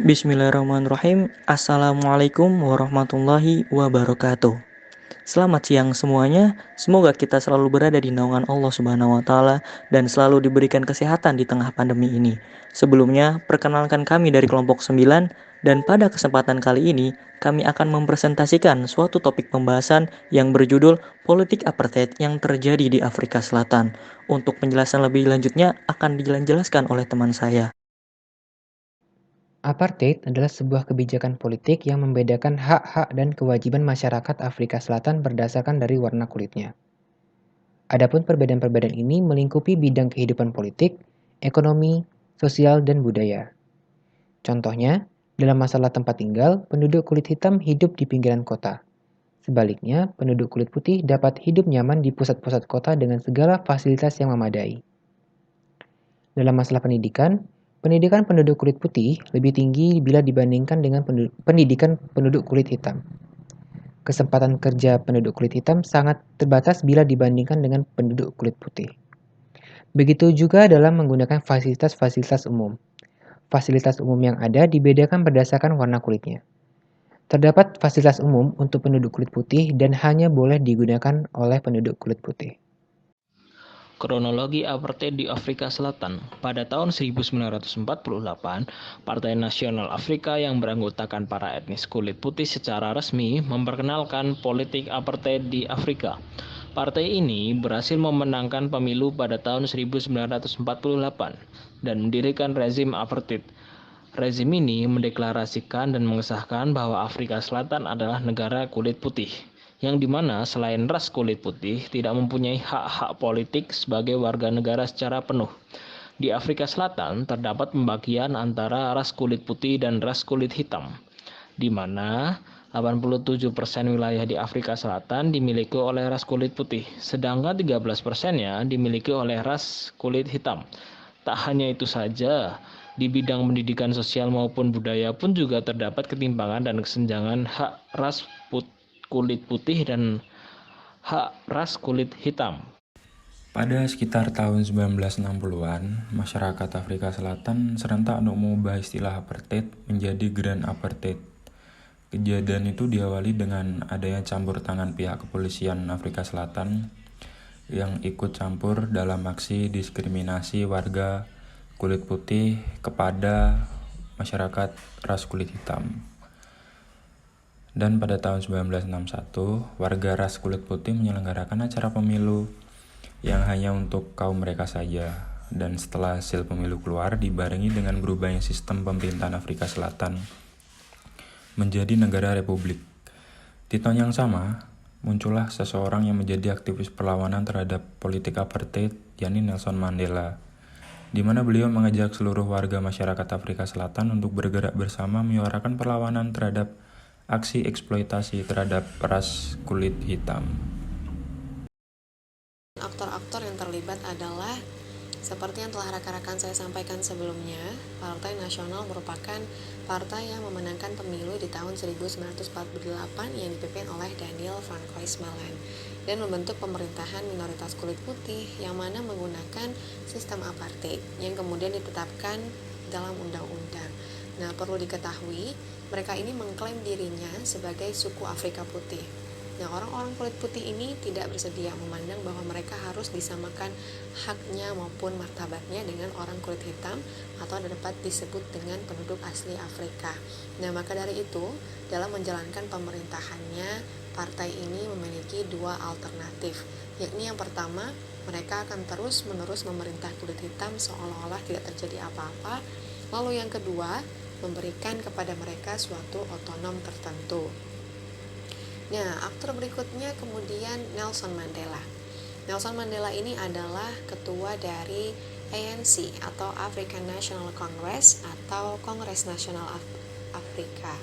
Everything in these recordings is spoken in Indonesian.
Bismillahirrahmanirrahim. Assalamualaikum warahmatullahi wabarakatuh. Selamat siang semuanya. Semoga kita selalu berada di naungan Allah Subhanahu wa taala dan selalu diberikan kesehatan di tengah pandemi ini. Sebelumnya, perkenalkan kami dari kelompok 9 dan pada kesempatan kali ini kami akan mempresentasikan suatu topik pembahasan yang berjudul politik apartheid yang terjadi di Afrika Selatan. Untuk penjelasan lebih lanjutnya akan dijelaskan oleh teman saya. Apartheid adalah sebuah kebijakan politik yang membedakan hak-hak dan kewajiban masyarakat Afrika Selatan berdasarkan dari warna kulitnya. Adapun perbedaan-perbedaan ini melingkupi bidang kehidupan politik, ekonomi, sosial, dan budaya. Contohnya, dalam masalah tempat tinggal, penduduk kulit hitam hidup di pinggiran kota. Sebaliknya, penduduk kulit putih dapat hidup nyaman di pusat-pusat kota dengan segala fasilitas yang memadai. Dalam masalah pendidikan, pendidikan penduduk kulit putih lebih tinggi bila dibandingkan dengan pendidikan penduduk kulit hitam. Kesempatan kerja penduduk kulit hitam sangat terbatas bila dibandingkan dengan penduduk kulit putih. Begitu juga dalam menggunakan fasilitas-fasilitas umum. Fasilitas umum yang ada dibedakan berdasarkan warna kulitnya. Terdapat fasilitas umum untuk penduduk kulit putih dan hanya boleh digunakan oleh penduduk kulit putih. Kronologi apartheid di Afrika Selatan. Pada tahun 1948, Partai Nasional Afrika yang beranggotakan para etnis kulit putih secara resmi memperkenalkan politik apartheid di Afrika. Partai ini berhasil memenangkan pemilu pada tahun 1948 dan mendirikan rezim apartheid. Rezim ini mendeklarasikan dan mengesahkan bahwa Afrika Selatan adalah negara kulit putih, yang dimana selain ras kulit putih tidak mempunyai hak-hak politik sebagai warga negara secara penuh. Di Afrika Selatan terdapat pembagian antara ras kulit putih dan ras kulit hitam, di mana 87% wilayah di Afrika Selatan dimiliki oleh ras kulit putih, sedangkan 13%-nya dimiliki oleh ras kulit hitam. Tak hanya itu saja, di bidang pendidikan sosial maupun budaya pun juga terdapat ketimpangan dan kesenjangan hak ras kulit putih dan hak ras kulit hitam. Pada sekitar tahun 1960-an, masyarakat Afrika Selatan serentak untuk mengubah istilah apartheid menjadi Grand Apartheid. Kejadian itu diawali dengan adanya campur tangan pihak kepolisian Afrika Selatan yang ikut campur dalam aksi diskriminasi warga kulit putih kepada masyarakat ras kulit hitam. Dan pada tahun 1961, warga ras kulit putih menyelenggarakan acara pemilu yang hanya untuk kaum mereka saja. Dan setelah hasil pemilu keluar, dibarengi dengan berubahnya sistem pemerintahan Afrika Selatan menjadi negara republik. Di tahun yang sama, muncullah seseorang yang menjadi aktivis perlawanan terhadap politik apartheid, yakni Nelson Mandela, di mana beliau mengajak seluruh warga masyarakat Afrika Selatan untuk bergerak bersama menyuarakan perlawanan terhadap aksi eksploitasi terhadap ras kulit hitam. Aktor-aktor yang terlibat adalah seperti yang telah rekan-rekan saya sampaikan sebelumnya, Partai Nasional merupakan partai yang memenangkan pemilu di tahun 1948 yang dipimpin oleh Daniel Francois Malan dan membentuk pemerintahan minoritas kulit putih yang mana menggunakan sistem apartheid yang kemudian ditetapkan dalam undang-undang. Nah, perlu diketahui, mereka ini mengklaim dirinya sebagai suku Afrika Putih. Nah, orang-orang kulit putih ini tidak bersedia memandang bahwa mereka harus disamakan haknya maupun martabatnya dengan orang kulit hitam atau dapat disebut dengan penduduk asli Afrika. Nah, maka dari itu, dalam menjalankan pemerintahannya, partai ini memiliki dua alternatif, yakni yang pertama, mereka akan terus-menerus memerintah kulit hitam seolah-olah tidak terjadi apa-apa. Lalu yang kedua, memberikan kepada mereka suatu otonom tertentu. Nah, aktor berikutnya kemudian Nelson Mandela. Nelson Mandela ini adalah ketua dari ANC atau African National Congress atau Kongres Nasional Afrika,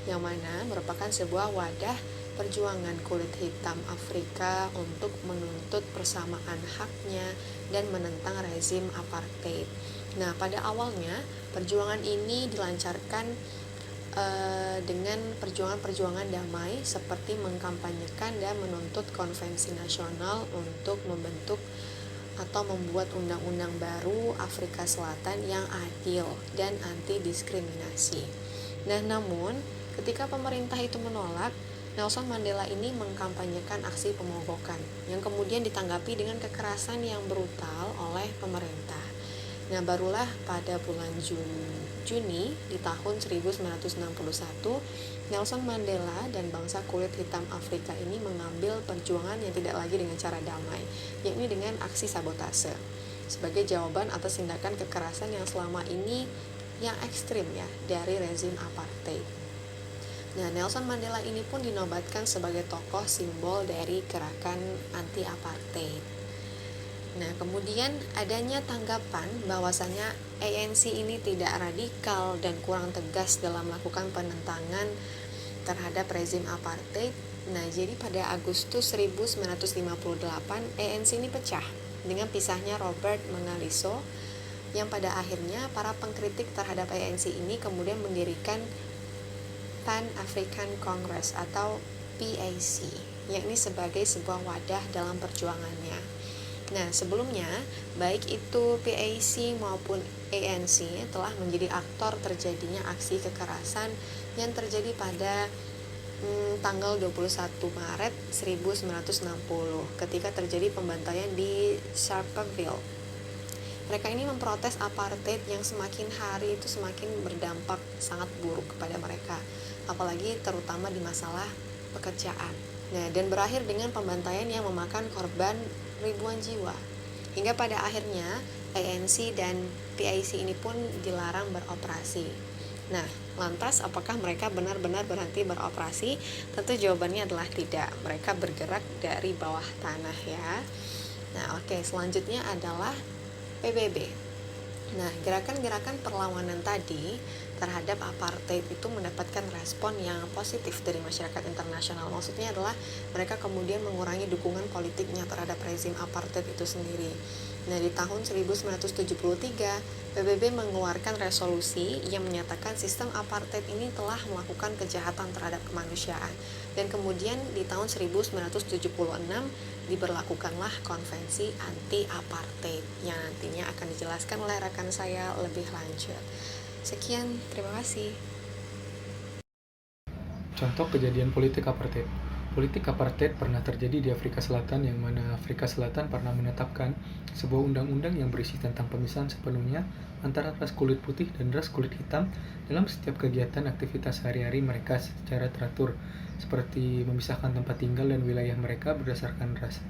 yang mana merupakan sebuah wadah perjuangan kulit hitam Afrika untuk menuntut persamaan haknya dan menentang rezim apartheid. Nah, pada awalnya perjuangan ini dilancarkan dengan perjuangan-perjuangan damai seperti mengkampanyekan dan menuntut konvensi nasional untuk membentuk atau membuat undang-undang baru Afrika Selatan yang adil dan anti diskriminasi. Nah, namun ketika pemerintah itu menolak, Nelson Mandela ini mengkampanyekan aksi pemogokan yang kemudian ditanggapi dengan kekerasan yang brutal oleh pemerintah. Nah, barulah pada bulan Juni di tahun 1961, Nelson Mandela dan bangsa kulit hitam Afrika ini mengambil perjuangan yang tidak lagi dengan cara damai, yakni dengan aksi sabotase, sebagai jawaban atas tindakan kekerasan yang selama ini yang ekstrim ya dari rezim apartheid. Nah, Nelson Mandela ini pun dinobatkan sebagai tokoh simbol dari gerakan anti-apartheid. Nah, kemudian adanya tanggapan bahwasanya ANC ini tidak radikal dan kurang tegas dalam melakukan penentangan terhadap rezim apartheid. Nah, jadi pada Agustus 1958 ANC ini pecah dengan pisahnya Robert Mangaliso, yang pada akhirnya para pengkritik terhadap ANC ini kemudian mendirikan Pan African Congress atau PAC, yakni sebagai sebuah wadah dalam perjuangannya. Nah, sebelumnya baik itu PAC maupun ANC telah menjadi aktor terjadinya aksi kekerasan yang terjadi pada tanggal 21 Maret 1960 ketika terjadi pembantaian di Sharpeville. Mereka ini memprotes apartheid yang semakin hari itu semakin berdampak sangat buruk kepada mereka, apalagi terutama di masalah pekerjaan. Nah, dan berakhir dengan pembantaian yang memakan korban ribuan jiwa. Hingga pada akhirnya ANC dan PAC ini pun dilarang beroperasi. Nah, lantas apakah mereka benar-benar berhenti beroperasi? Tentu jawabannya adalah tidak. Mereka bergerak dari bawah tanah ya. Nah, oke, selanjutnya adalah PBB. Nah, gerakan-gerakan perlawanan tadi terhadap apartheid itu mendapatkan respon yang positif dari masyarakat internasional. Maksudnya adalah mereka kemudian mengurangi dukungan politiknya terhadap rezim apartheid itu sendiri. Nah, di tahun 1973, PBB mengeluarkan resolusi yang menyatakan sistem apartheid ini telah melakukan kejahatan terhadap kemanusiaan. Dan kemudian di tahun 1976 diberlakukanlah konvensi anti-apartheid yang nantinya akan dijelaskan oleh rekan saya lebih lanjut. Sekian, terima kasih. Contoh kejadian politik apartheid. Politik apartheid pernah terjadi di Afrika Selatan, yang mana Afrika Selatan pernah menetapkan sebuah undang-undang yang berisi tentang pemisahan sepenuhnya antara ras kulit putih dan ras kulit hitam dalam setiap kegiatan aktivitas sehari-hari mereka secara teratur, seperti memisahkan tempat tinggal dan wilayah mereka berdasarkan ras.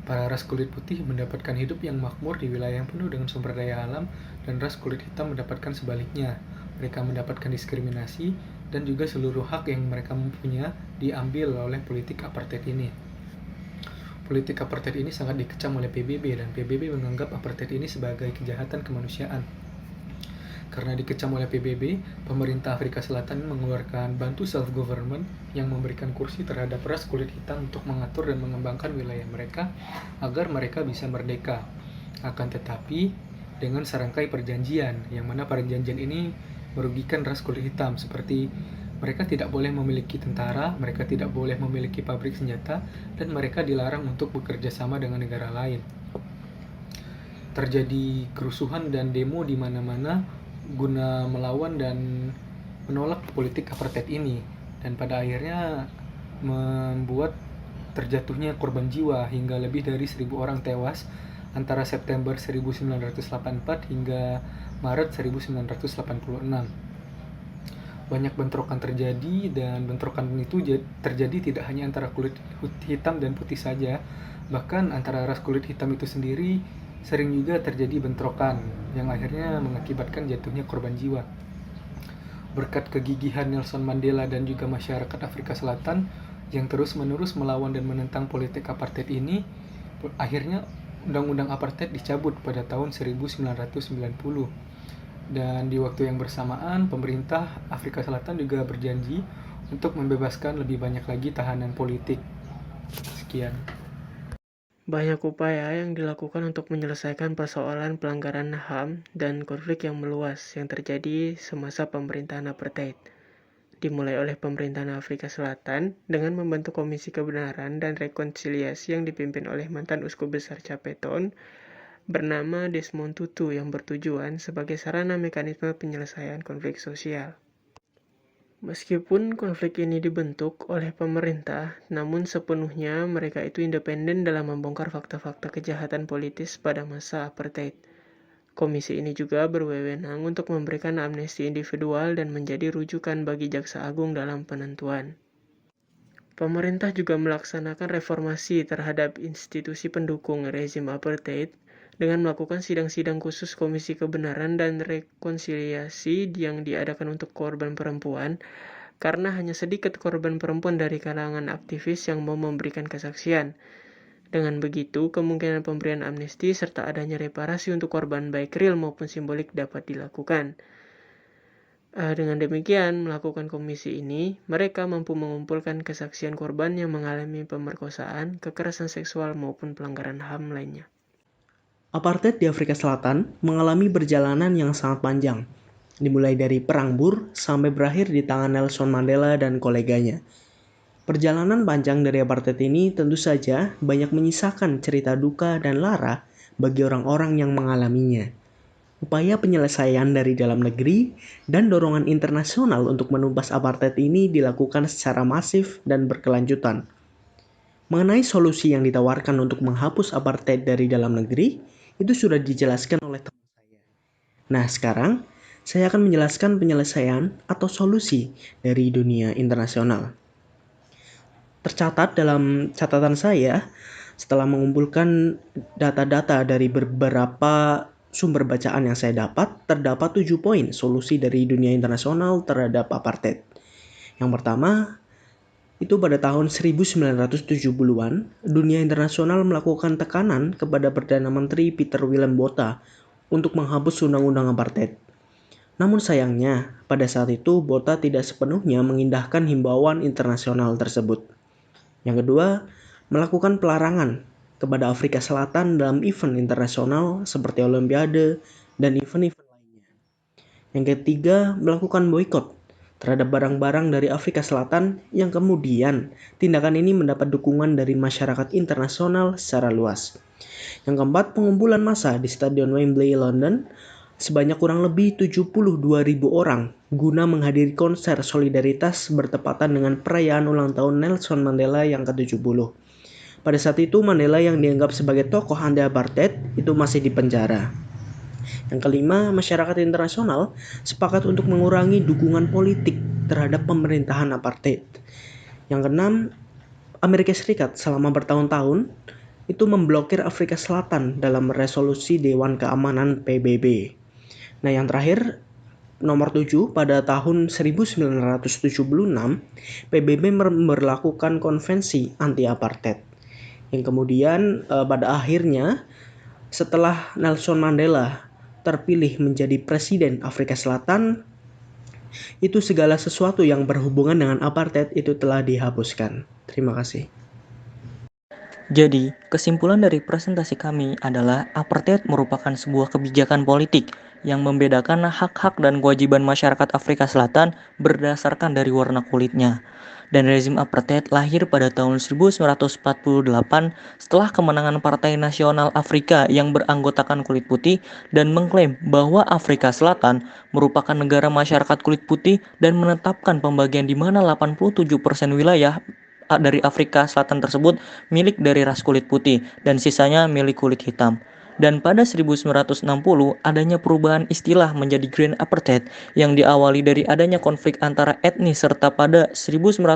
Para ras kulit putih mendapatkan hidup yang makmur di wilayah yang penuh dengan sumber daya alam, dan ras kulit hitam mendapatkan sebaliknya. Mereka mendapatkan diskriminasi dan juga seluruh hak yang mereka mempunyai diambil oleh politik apartheid ini. Politik apartheid ini sangat dikecam oleh PBB, dan PBB menganggap apartheid ini sebagai kejahatan kemanusiaan. Karena dikecam oleh PBB, pemerintah Afrika Selatan mengeluarkan Bantu Self-Government yang memberikan kursi terhadap ras kulit hitam untuk mengatur dan mengembangkan wilayah mereka agar mereka bisa merdeka. Akan tetapi, dengan serangkai perjanjian, yang mana perjanjian ini merugikan ras kulit hitam, seperti mereka tidak boleh memiliki tentara, mereka tidak boleh memiliki pabrik senjata, dan mereka dilarang untuk bekerja sama dengan negara lain. Terjadi kerusuhan dan demo di mana-mana guna melawan dan menolak politik apartheid ini, dan pada akhirnya membuat terjatuhnya korban jiwa hingga lebih dari 1.000 orang tewas antara September 1984 hingga Maret 1986. Banyak bentrokan terjadi, dan bentrokan itu terjadi tidak hanya antara kulit hitam dan putih saja, bahkan antara ras kulit hitam itu sendiri sering juga terjadi bentrokan yang akhirnya mengakibatkan jatuhnya korban jiwa. Berkat kegigihan Nelson Mandela dan juga masyarakat Afrika Selatan yang terus-menerus melawan dan menentang politik apartheid ini, akhirnya undang-undang apartheid dicabut pada tahun 1990. Dan di waktu yang bersamaan, pemerintah Afrika Selatan juga berjanji untuk membebaskan lebih banyak lagi tahanan politik. Sekian. Banyak upaya yang dilakukan untuk menyelesaikan persoalan pelanggaran HAM dan konflik yang meluas yang terjadi semasa pemerintahan apartheid. dimulai oleh pemerintahan Afrika Selatan dengan membentuk Komisi Kebenaran dan Rekonsiliasi yang dipimpin oleh mantan Uskup Besar Capeton bernama Desmond Tutu yang bertujuan sebagai sarana mekanisme penyelesaian konflik sosial. Meskipun konflik ini dibentuk oleh pemerintah, namun sepenuhnya mereka itu independen dalam membongkar fakta-fakta kejahatan politis pada masa apartheid. Komisi ini juga berwenang untuk memberikan amnesti individual dan menjadi rujukan bagi Jaksa Agung dalam penentuan. Pemerintah juga melaksanakan reformasi terhadap institusi pendukung rezim apartheid dengan melakukan sidang-sidang khusus Komisi Kebenaran dan Rekonsiliasi yang diadakan untuk korban perempuan, karena hanya sedikit korban perempuan dari kalangan aktivis yang mau memberikan kesaksian. Dengan begitu, kemungkinan pemberian amnesti serta adanya reparasi untuk korban baik real maupun simbolik dapat dilakukan. Dengan demikian, melakukan komisi ini, mereka mampu mengumpulkan kesaksian korban yang mengalami pemerkosaan, kekerasan seksual maupun pelanggaran HAM lainnya. Apartheid di Afrika Selatan mengalami perjalanan yang sangat panjang, dimulai dari Perang Boer sampai berakhir di tangan Nelson Mandela dan koleganya. Perjalanan panjang dari apartheid ini tentu saja banyak menyisakan cerita duka dan lara bagi orang-orang yang mengalaminya. Upaya penyelesaian dari dalam negeri dan dorongan internasional untuk menumpas apartheid ini dilakukan secara masif dan berkelanjutan. Mengenai solusi yang ditawarkan untuk menghapus apartheid dari dalam negeri, itu sudah dijelaskan oleh teman saya. Nah, sekarang saya akan menjelaskan penyelesaian atau solusi dari dunia internasional. Tercatat dalam catatan saya, setelah mengumpulkan data-data dari beberapa sumber bacaan yang saya dapat, terdapat 7 poin solusi dari dunia internasional terhadap apartheid. Yang pertama, itu pada tahun 1970-an, dunia internasional melakukan tekanan kepada Perdana Menteri Peter Willem Botha untuk menghapus undang-undang apartheid. Namun sayangnya, pada saat itu Botha tidak sepenuhnya mengindahkan himbauan internasional tersebut. Yang kedua, melakukan pelarangan kepada Afrika Selatan dalam event internasional seperti Olimpiade dan event-event lainnya. Yang ketiga, melakukan boikot terhadap barang-barang dari Afrika Selatan yang kemudian tindakan ini mendapat dukungan dari masyarakat internasional secara luas. Yang keempat, pengumpulan massa di Stadion Wembley, London sebanyak kurang lebih 72.000 orang guna menghadiri konser solidaritas bertepatan dengan perayaan ulang tahun Nelson Mandela yang ke-70. Pada saat itu Mandela yang dianggap sebagai tokoh anti-apartheid itu masih dipenjara. Yang kelima, masyarakat internasional sepakat untuk mengurangi dukungan politik terhadap pemerintahan apartheid. Yang keenam, Amerika Serikat selama bertahun-tahun itu memblokir Afrika Selatan dalam resolusi Dewan Keamanan PBB. Nah, yang terakhir, nomor 7, pada tahun 1976, PBB memberlakukan konvensi anti-apartheid. Yang kemudian pada akhirnya, setelah Nelson Mandela terpilih menjadi Presiden Afrika Selatan, itu segala sesuatu yang berhubungan dengan apartheid itu telah dihapuskan. Terima kasih. Jadi, kesimpulan dari presentasi kami adalah apartheid merupakan sebuah kebijakan politik yang membedakan hak-hak dan kewajiban masyarakat Afrika Selatan berdasarkan dari warna kulitnya. Dan rezim apartheid lahir pada tahun 1948 setelah kemenangan Partai Nasional Afrika yang beranggotakan kulit putih dan mengklaim bahwa Afrika Selatan merupakan negara masyarakat kulit putih dan menetapkan pembagian di mana 87% wilayah dari Afrika Selatan tersebut milik dari ras kulit putih dan sisanya milik kulit hitam. Dan pada 1960 adanya perubahan istilah menjadi Green Apartheid yang diawali dari adanya konflik antara etnis serta pada 1961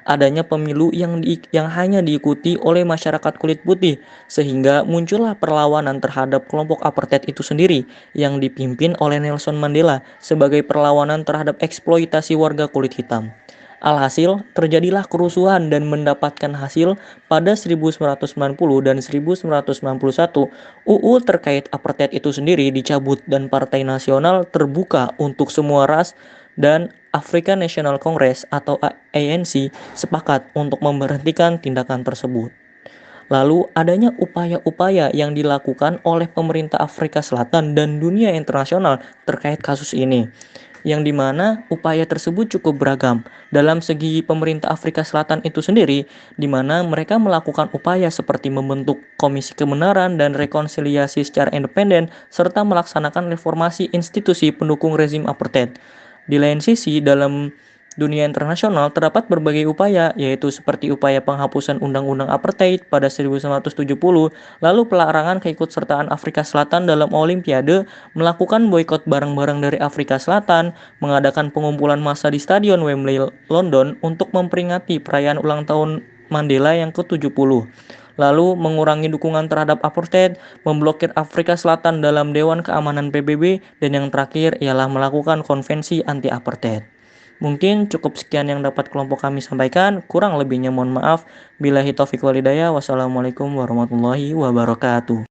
adanya pemilu yang hanya diikuti oleh masyarakat kulit putih sehingga muncullah perlawanan terhadap kelompok apartheid itu sendiri yang dipimpin oleh Nelson Mandela sebagai perlawanan terhadap eksploitasi warga kulit hitam. Alhasil, terjadilah kerusuhan dan mendapatkan hasil pada 1990 dan 1991, UU terkait apartheid itu sendiri dicabut dan Partai Nasional terbuka untuk semua ras dan African National Congress atau ANC sepakat untuk memberhentikan tindakan tersebut. Lalu adanya upaya-upaya yang dilakukan oleh pemerintah Afrika Selatan dan dunia internasional terkait kasus ini. yang dimana upaya tersebut cukup beragam. Dalam segi pemerintah Afrika Selatan itu sendiri, di mana mereka melakukan upaya seperti membentuk Komisi Kebenaran dan Rekonsiliasi secara independen, serta melaksanakan reformasi institusi pendukung rezim apartheid. Di lain sisi, dalam dunia internasional terdapat berbagai upaya, yaitu seperti upaya penghapusan Undang-Undang Apartheid pada 1970, lalu pelarangan keikutsertaan Afrika Selatan dalam Olimpiade, melakukan boikot barang-barang dari Afrika Selatan, mengadakan pengumpulan massa di Stadion Wembley, London untuk memperingati perayaan ulang tahun Mandela yang ke-70. Lalu mengurangi dukungan terhadap apartheid, memblokir Afrika Selatan dalam Dewan Keamanan PBB, dan yang terakhir ialah melakukan konvensi anti-apartheid. Mungkin cukup sekian yang dapat kelompok kami sampaikan, kurang lebihnya mohon maaf. Billahi taufiq wal hidayah. Wassalamualaikum warahmatullahi wabarakatuh.